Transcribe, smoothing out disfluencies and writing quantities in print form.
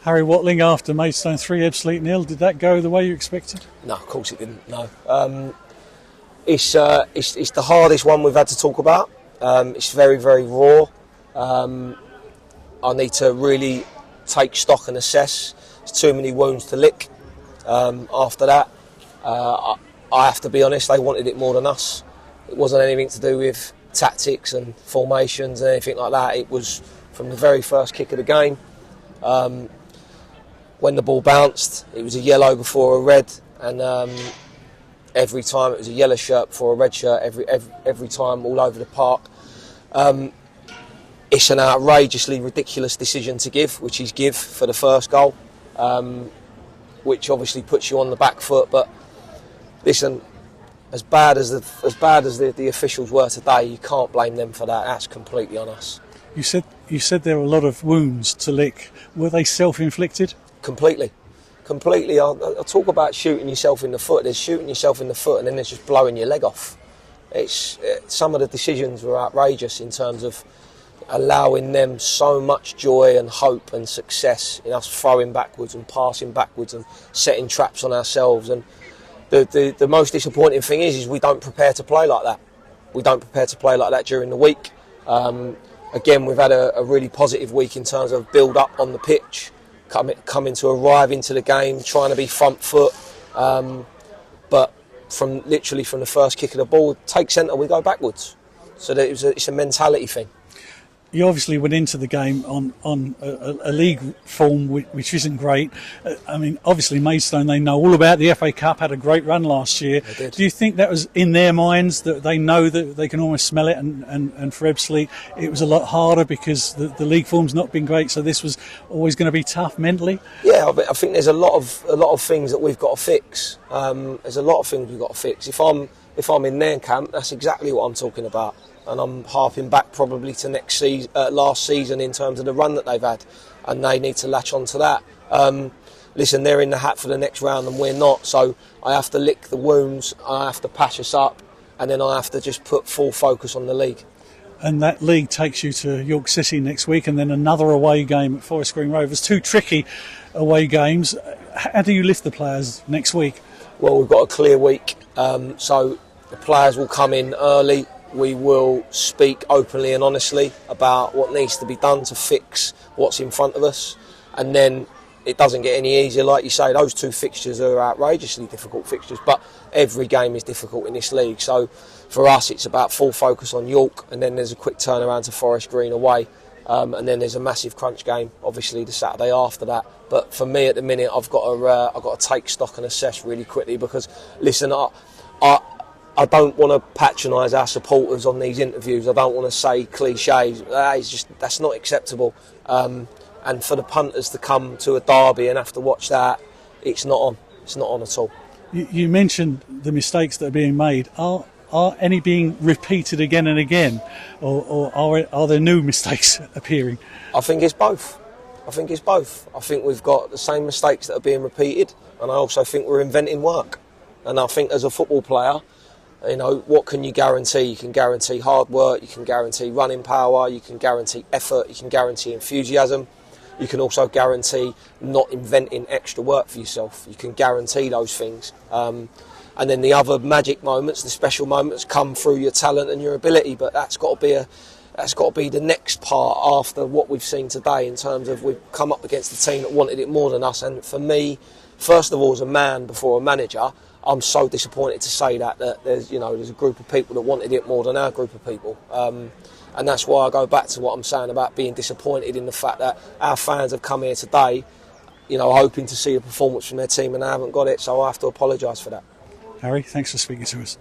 Harry Watling after Maidstone 3, Ebbsfleet 0. Did that go the way you expected? No, of course it didn't. No, it's the hardest one we've had to talk about. It's very, very raw. I need to really take stock and assess. There's too many wounds to lick. After that, I have to be honest, they wanted it more than us. It wasn't anything to do with tactics and formations and anything like that. It was from the very first kick of the game. When the ball bounced, it was a yellow before a red, and every time it was a yellow shirt before a red shirt. Every time, all over the park. It's an outrageously ridiculous decision to give, which is give for the first goal, which obviously puts you on the back foot. But listen, as bad as the officials were today, you can't blame them for that. That's completely on us. You said there were a lot of wounds to lick. Were they self-inflicted? Completely. I'll talk about shooting yourself in the foot. There's shooting yourself in the foot, and then there's just blowing your leg off. Some of the decisions were outrageous in terms of allowing them so much joy and hope and success in us throwing backwards and passing backwards and setting traps on ourselves. And the most disappointing thing is we don't prepare to play like that. We don't prepare to play like that during the week. Again, we've had a really positive week in terms of build up on the pitch, coming to arrive into the game, trying to be front foot. But from the first kick of the ball, take centre, we go backwards. So it's a mentality thing. You obviously went into the game on a league form which isn't great. I mean, obviously Maidstone, they know all about the FA Cup, had a great run last year. They did. Do you think that was in their minds, that they know that they can almost smell it, and for Ebbsfleet it was a lot harder because the league form's not been great, so this was always going to be tough mentally? Yeah, I think there's a lot of things that we've got to fix. There's a lot of things we've got to fix. If I'm in their camp, that's exactly what I'm talking about. And I'm harping back probably to last season in terms of the run that they've had, and they need to latch on to that. Listen, they're in the hat for the next round and we're not, so I have to lick the wounds, I have to patch us up, and then I have to just put full focus on the league. And that league takes you to York City next week, and then another away game at Forest Green Rovers. Two tricky away games. How do you lift the players next week? Well, we've got a clear week, so the players will come in early. We will speak openly and honestly about what needs to be done to fix what's in front of us, and then it doesn't get any easier. Like you say, those two fixtures are outrageously difficult fixtures, but every game is difficult in this league. So for us, it's about full focus on York, and then there's a quick turnaround to Forest Green away, and then there's a massive crunch game, obviously the Saturday after that. But for me at the minute, I've got to take stock and assess really quickly, because listen, I don't want to patronise our supporters on these interviews. I don't want to say cliches. That's not acceptable. And for the punters to come to a derby and have to watch that, it's not on. It's not on at all. You mentioned the mistakes that are being made. Are any being repeated again and again, or are there new mistakes appearing? I think it's both. I think we've got the same mistakes that are being repeated, and I also think we're inventing work. And I think as a football player, you know, what can you guarantee? You can guarantee hard work, you can guarantee running power, you can guarantee effort, you can guarantee enthusiasm. You can also guarantee not inventing extra work for yourself. You can guarantee those things. And then the other magic moments, the special moments, come through your talent and your ability. But that's got to be the next part after what we've seen today, in terms of we've come up against a team that wanted it more than us. And for me, first of all, as a man before a manager, I'm so disappointed to say that there's a group of people that wanted it more than our group of people. And that's why I go back to what I'm saying about being disappointed in the fact that our fans have come here today, hoping to see a performance from their team, and they haven't got it. So I have to apologise for that. Harry, thanks for speaking to us.